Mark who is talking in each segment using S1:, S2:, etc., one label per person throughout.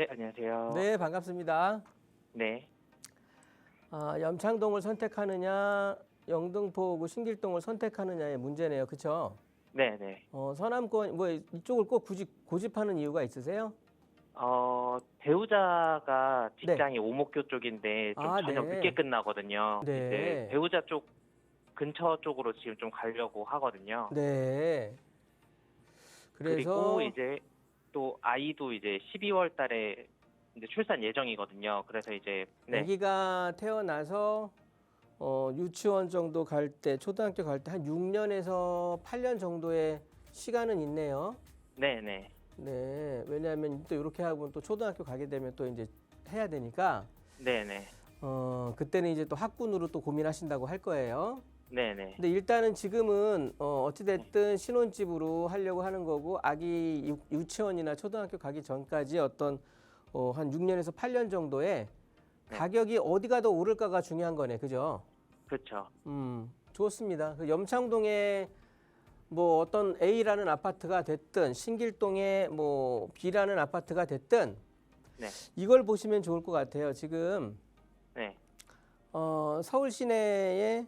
S1: 네, 안녕하세요.
S2: 네, 반갑습니다.
S1: 네,
S2: 염창동을 선택하느냐, 영등포구 신길동을 선택하느냐의 문제네요. 그렇죠?
S1: 네, 네.
S2: 서남권 뭐 이쪽을 꼭 굳이 고집하는 이유가 있으세요?
S1: 배우자가
S2: 네.
S1: 직장이 오목교 쪽인데 좀
S2: 아,
S1: 저녁 늦게
S2: 네.
S1: 끝나거든요. 이제
S2: 네.
S1: 배우자 쪽 근처 쪽으로 지금 좀 가려고 하거든요.
S2: 네.
S1: 그리고
S2: 그래서
S1: 이제 또 아이도 이제 12월 달에 이제 출산 예정이거든요. 그래서 이제 네,
S2: 아기가 태어나서 유치원 정도 갈 때, 초등학교 갈 때 한 6년에서 8년 정도의 시간은 있네요.
S1: 네, 네,
S2: 네. 왜냐하면 또 이렇게 하고 또 초등학교 가게 되면 또 이제 해야 되니까
S1: 네, 네,
S2: 그때는 이제 또 학군으로 또 고민하신다고 할 거예요.
S1: 네, 네,
S2: 근데 일단은 지금은 어찌됐든 신혼집으로 하려고 하는 거고 아기 유치원이나 초등학교 가기 전까지 어떤 한 6년에서 8년 정도의
S1: 네.
S2: 가격이 어디가 더 오를까가 중요한 거네. 그죠?
S1: 그렇죠.
S2: 좋습니다. 그 염창동에 뭐 어떤 A라는 아파트가 됐든 신길동에 뭐 B라는 아파트가 됐든
S1: 네,
S2: 이걸 보시면 좋을 것 같아요. 지금
S1: 네,
S2: 서울 시내에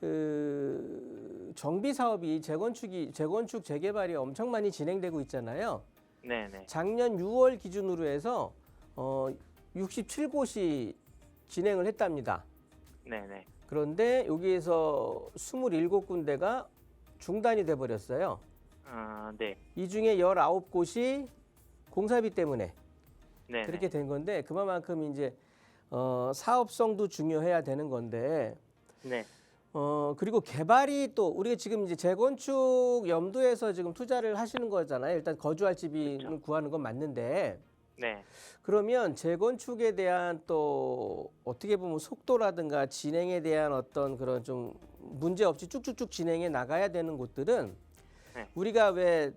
S2: 그 정비 사업이 재건축 재개발이 엄청 많이 진행되고 있잖아요.
S1: 네, 네,
S2: 작년 6월 기준으로 해서 67곳이 진행을 했답니다.
S1: 네, 네.
S2: 그런데 여기에서 27군데가 중단이 돼 버렸어요.
S1: 네,
S2: 이 중에 19곳이 공사비 때문에
S1: 네,
S2: 그렇게
S1: 네,
S2: 된 건데 그만큼 이제 사업성도 중요해야 되는 건데
S1: 네,
S2: 그리고 개발이 또 우리가 지금 이제 재건축 염두에서 지금 투자를 하시는 거잖아요. 일단 거주할 집이
S1: 그쵸.
S2: 구하는 건 맞는데
S1: 네,
S2: 그러면 재건축에 대한 또 어떻게 보면 속도라든가 진행에 대한 어떤 그런 좀 문제 없이 쭉쭉쭉 진행해 나가야 되는 곳들은
S1: 네.
S2: 우리가 왜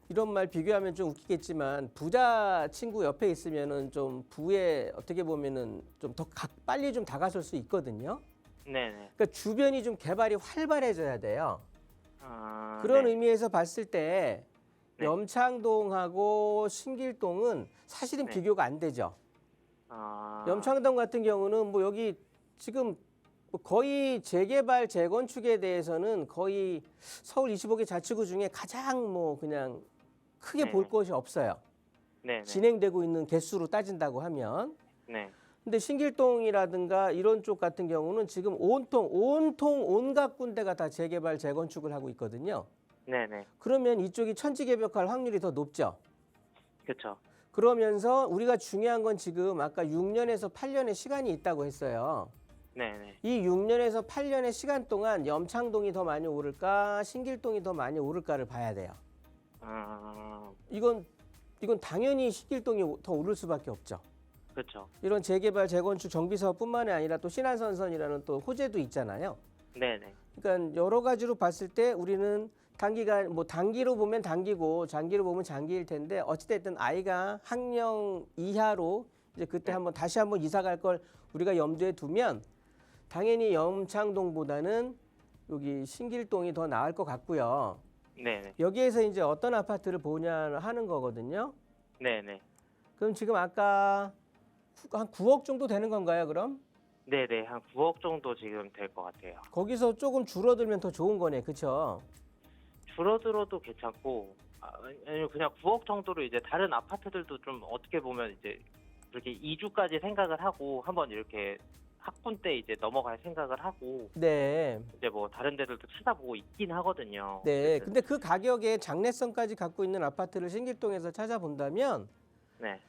S2: 이런 말 비교하면 좀 웃기겠지만 부자 친구 옆에 있으면은 좀 부에 어떻게 보면은 좀 더 빨리 좀 다가설 수 있거든요.
S1: 네, 네.
S2: 그러니까 주변이 좀 개발이 활발해져야 돼요.
S1: 아,
S2: 그런
S1: 네,
S2: 의미에서 봤을 때
S1: 네.
S2: 염창동하고 신길동은 사실은
S1: 네.
S2: 비교가 안 되죠.
S1: 아,
S2: 염창동 같은 경우는 뭐 여기 지금 뭐 거의 재개발 재건축에 대해서는 거의 서울 25개 자치구 중에 가장 뭐 그냥 크게 볼
S1: 네네.
S2: 것이 없어요.
S1: 네네.
S2: 진행되고 있는 개수로 따진다고 하면.
S1: 네.
S2: 근데 신길동이라든가 이런 쪽 같은 경우는 지금 온통 온갖 군데가 다 재개발 재건축을 하고 있거든요.
S1: 네네.
S2: 그러면 이쪽이 천지개벽할 확률이 더 높죠.
S1: 그쵸.
S2: 그러면서 우리가 중요한 건 지금 아까 6년에서 8년의 시간이 있다고 했어요.
S1: 네네.
S2: 이 6년에서 8년의 시간 동안 염창동이 더 많이 오를까 신길동이 더 많이 오를까를 봐야 돼요.
S1: 아,
S2: 이건 당연히 신길동이 더 오를 수밖에 없죠.
S1: 그쵸.
S2: 이런 재개발 재건축 정비 사업뿐만이 아니라 또 신안선선이라는 또 호재도 있잖아요.
S1: 네네.
S2: 그러니까 여러 가지로 봤을 때 우리는 단기간 뭐 단기로 보면 단기고 장기로 보면 장기일 텐데 어찌됐든 아이가 학령 이하로 이제 그때
S1: 네.
S2: 다시 한번 이사 갈 걸 우리가 염두에 두면 당연히 염창동보다는 여기 신길동이 더 나을 것 같고요.
S1: 네네.
S2: 여기에서 이제 어떤 아파트를 보냐 하는 거거든요.
S1: 네네.
S2: 그럼 지금 아까 한 9억 정도 되는 건가요, 그럼?
S1: 네네. 한 9억 정도 지금 될 것 같아요.
S2: 거기서 조금 줄어들면 더 좋은 거네, 그렇죠?
S1: 줄어들어도 괜찮고, 아니면 그냥 9억 정도로 이제 다른 아파트들도 좀 어떻게 보면 이제 그렇게 이주까지 생각을 하고 한번 이렇게 학군 때 이제 넘어갈 생각을 하고
S2: 네.
S1: 이제 뭐 다른 데들도 찾아보고 있긴 하거든요.
S2: 네.
S1: 어쨌든.
S2: 근데 그 가격에 장래성까지 갖고 있는 아파트를 신길동에서 찾아본다면
S1: 네.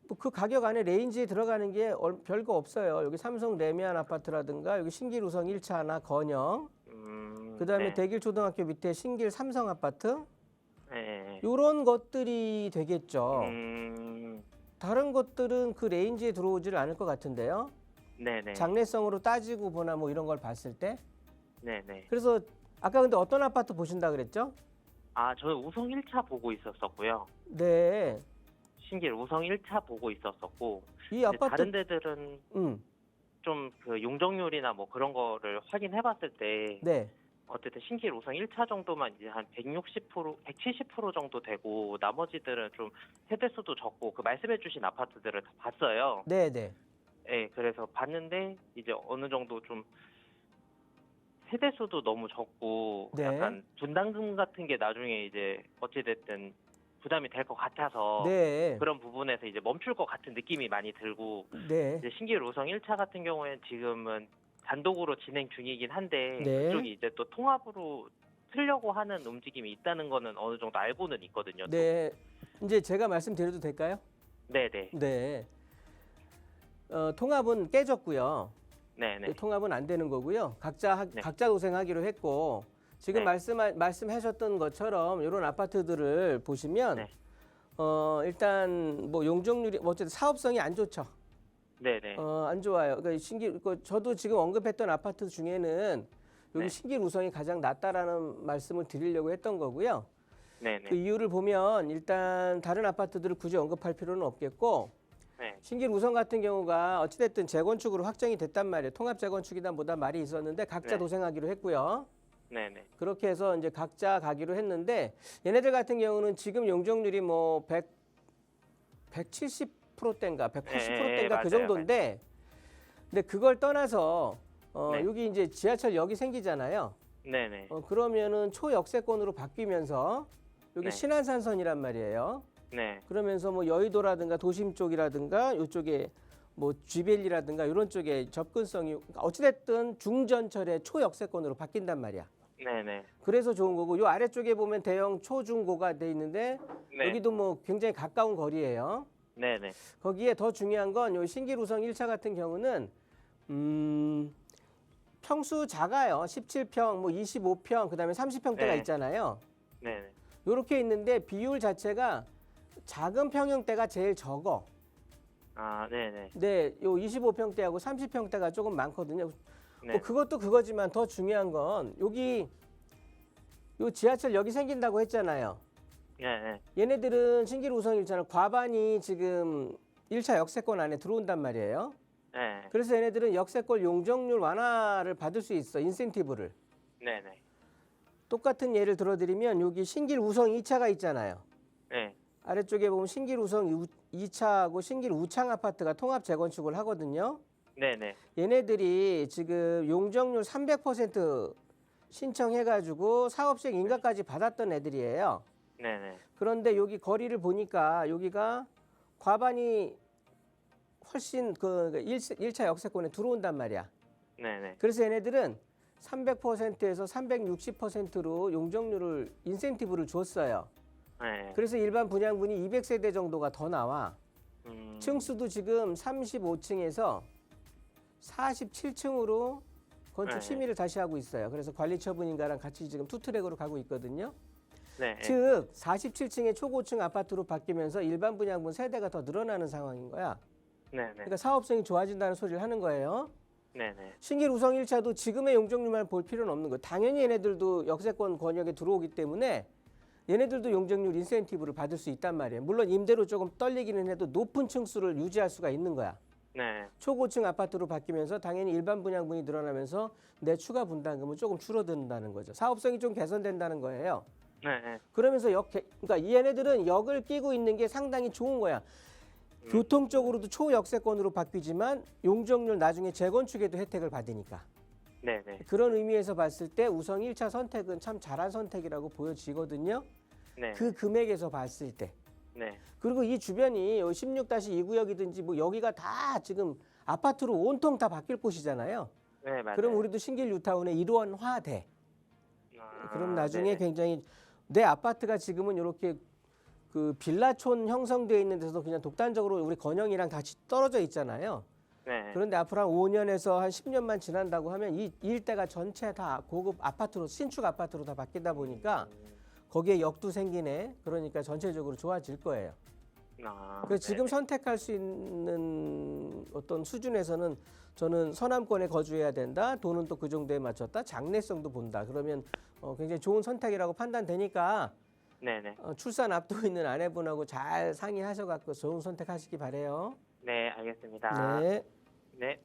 S2: 뭐 그 가격 안에 레인지에 들어가는 게 별거 없어요. 여기 삼성 레미안 아파트라든가 여기 신길 우성 1차나 건영, 그다음에
S1: 네.
S2: 대길초등학교 밑에 신길 삼성 아파트
S1: 네.
S2: 이런 것들이 되겠죠.
S1: 음,
S2: 다른 것들은 그 레인지에 들어오지를 않을 것 같은데요.
S1: 네네.
S2: 장래성으로 따지고 보나 뭐 이런 걸 봤을 때.
S1: 네네.
S2: 그래서 아까 근데 어떤 아파트 보신다 그랬죠?
S1: 저는 우성 1차 보고 있었었고요.
S2: 네.
S1: 신길 우성 1차 보고 있었었고,
S2: 이
S1: 이제
S2: 아파트
S1: 다른 데들은
S2: 음.
S1: 좀 그 용적률이나 뭐 그런 거를 확인해 봤을 때,
S2: 네.
S1: 어쨌든 신길 5성 1차 정도만 이제 한 160%, 170% 정도 되고 나머지들은 좀 세대수도 적고 그 말씀해주신 아파트들을 다 봤어요.
S2: 네네.
S1: 예, 그래서 봤는데 이제 어느 정도 좀 세대수도 너무 적고
S2: 네.
S1: 약간 분담금 같은 게 나중에 이제 어찌됐든 부담이 될 것 같아서
S2: 네.
S1: 그런 부분에서 이제 멈출 것 같은 느낌이 많이 들고
S2: 네.
S1: 이제 신길 5성 1차 같은 경우에는 지금은 단독으로 진행 중이긴 한데
S2: 네.
S1: 그쪽이 이제 또 통합으로 틀려고 하는 움직임이 있다는 거는 어느 정도 알고는 있거든요. 또.
S2: 네. 이제 제가 말씀드려도 될까요?
S1: 네네.
S2: 네. 통합은 깨졌고요.
S1: 네네.
S2: 통합은 안 되는 거고요.
S1: 네.
S2: 각자 도생하기로 했고 지금
S1: 네.
S2: 말씀하셨던 것처럼 이런 아파트들을 보시면
S1: 네.
S2: 일단 뭐 용적률이 어쨌든 사업성이 안 좋죠.
S1: 네네.
S2: 안 좋아요. 그러니까 저도 지금 언급했던 아파트 중에는 여기
S1: 네.
S2: 신길 우성이 가장 낫다라는 말씀을 드리려고 했던 거고요.
S1: 네네.
S2: 그 이유를 보면 일단 다른 아파트들을 굳이 언급할 필요는 없겠고
S1: 네.
S2: 신길 우성 같은 경우가 어찌됐든 재건축으로 확정이 됐단 말이에요. 통합 재건축이다 뭐다 말이 있었는데 각자
S1: 네.
S2: 도생하기로 했고요.
S1: 네네.
S2: 그렇게 해서 이제 각자 가기로 했는데 얘네들 같은 경우는 지금 용적률이 뭐 170%대인가 180%대인가
S1: 맞아요,
S2: 그 정도인데 근데 그걸 떠나서
S1: 네.
S2: 여기 이제 지하철역이 생기잖아요.
S1: 네네.
S2: 그러면은 초역세권으로 바뀌면서 여기
S1: 네.
S2: 신안산선이란 말이에요.
S1: 네.
S2: 그러면서 뭐 여의도라든가 도심 쪽이라든가 이쪽에 뭐 쥐벨리라든가 이런 쪽에 접근성이 어찌됐든 중전철의 초역세권으로 바뀐단 말이야.
S1: 네네.
S2: 그래서 좋은 거고 요 아래쪽에 보면 대형 초중고가 돼 있는데
S1: 네.
S2: 여기도 뭐 굉장히 가까운 거리예요.
S1: 네네.
S2: 거기에 더 중요한 건 요 신길 우성 1차 같은 경우는 평수 작아요. 17평, 뭐 25평, 그다음에 30평대가
S1: 네.
S2: 있잖아요.
S1: 네네.
S2: 요렇게 있는데 비율 자체가 작은 평형대가 제일 적어.
S1: 아, 네네.
S2: 네, 요 25평대하고 30평대가 조금 많거든요.
S1: 네.
S2: 뭐 그것도 그거지만 더 중요한 건 여기 요 지하철 여기 생긴다고 했잖아요.
S1: 네.
S2: 얘네들은 신길 우성 1차는 과반이 지금 1차 역세권 안에 들어온단 말이에요.
S1: 네.
S2: 그래서 얘네들은 역세권 용적률 완화를 받을 수 있어. 인센티브를.
S1: 네네.
S2: 똑같은 예를 들어드리면 여기 신길 우성 2차가 있잖아요.
S1: 네.
S2: 아래쪽에 보면 신길 우성 2차하고 신길 우창 아파트가 통합 재건축을 하거든요.
S1: 네네.
S2: 얘네들이 지금 용적률 300% 신청해가지고 사업식 인가까지 받았던 애들이에요.
S1: 네네.
S2: 그런데 여기 거리를 보니까 여기가 과반이 훨씬 그 1차 역세권에 들어온단 말이야.
S1: 네네.
S2: 그래서 얘네들은 300%에서 360%로 용적률을 인센티브를 줬어요.
S1: 네.
S2: 그래서 일반 분양분이 200세대 정도가 더 나와.
S1: 음.
S2: 층수도 지금 35층에서 47층으로 건축
S1: 네.
S2: 심의를 다시 하고 있어요. 그래서 관리처분인가랑 같이 지금 투트랙으로 가고 있거든요.
S1: 네.
S2: 즉 47층의 초고층 아파트로 바뀌면서 일반 분양분 세대가 더 늘어나는 상황인 거야.
S1: 네네.
S2: 그러니까 사업성이 좋아진다는 소리를 하는 거예요.
S1: 네네.
S2: 신길 우성 1차도 지금의 용적률만 볼 필요는 없는 거예요. 당연히 얘네들도 역세권 권역에 들어오기 때문에 얘네들도 용적률 인센티브를 받을 수 있단 말이에요. 물론 임대료 조금 떨리기는 해도 높은 층수를 유지할 수가 있는 거야.
S1: 네.
S2: 초고층 아파트로 바뀌면서 당연히 일반 분양분이 늘어나면서 내 추가 분담금은 조금 줄어든다는 거죠. 사업성이 좀 개선된다는 거예요.
S1: 네.
S2: 그러면서 그러니까 얘네들은 역을 끼고 있는 게 상당히 좋은 거야. 교통적으로도 초역세권으로 바뀌지만 용적률 나중에 재건축에도 혜택을 받으니까.
S1: 네네.
S2: 그런 의미에서 봤을 때 우성 1차 선택은 참 잘한 선택이라고 보여지거든요.
S1: 네.
S2: 그 금액에서 봤을 때.
S1: 네.
S2: 그리고 이 주변이 16-2구역이든지 뭐 여기가 다 지금 아파트로 온통 다 바뀔 곳이잖아요.
S1: 네, 맞아요.
S2: 그럼 우리도 신길 뉴타운의 일원화돼. 그럼 나중에
S1: 네네.
S2: 굉장히 내 아파트가 지금은 이렇게 그 빌라촌 형성되어 있는 데서 그냥 독단적으로 우리 건영이랑 같이 떨어져 있잖아요.
S1: 네.
S2: 그런데 앞으로 한 5년에서 한 10년만 지난다고 하면 이 일대가 전체 다 고급 아파트로 신축 아파트로 다 바뀌다 보니까 거기에 역도 생기네. 그러니까 전체적으로 좋아질 거예요. 그래서 지금
S1: 네네.
S2: 선택할 수 있는 어떤 수준에서는 저는 서남권에 거주해야 된다. 돈은 또 그 정도에 맞췄다. 장래성도 본다. 그러면 굉장히 좋은 선택이라고 판단되니까
S1: 네네.
S2: 출산 앞두고 있는 아내분하고 잘 상의하셔갖고 좋은 선택하시기 바래요.
S1: 네, 알겠습니다.
S2: 네.
S1: 네.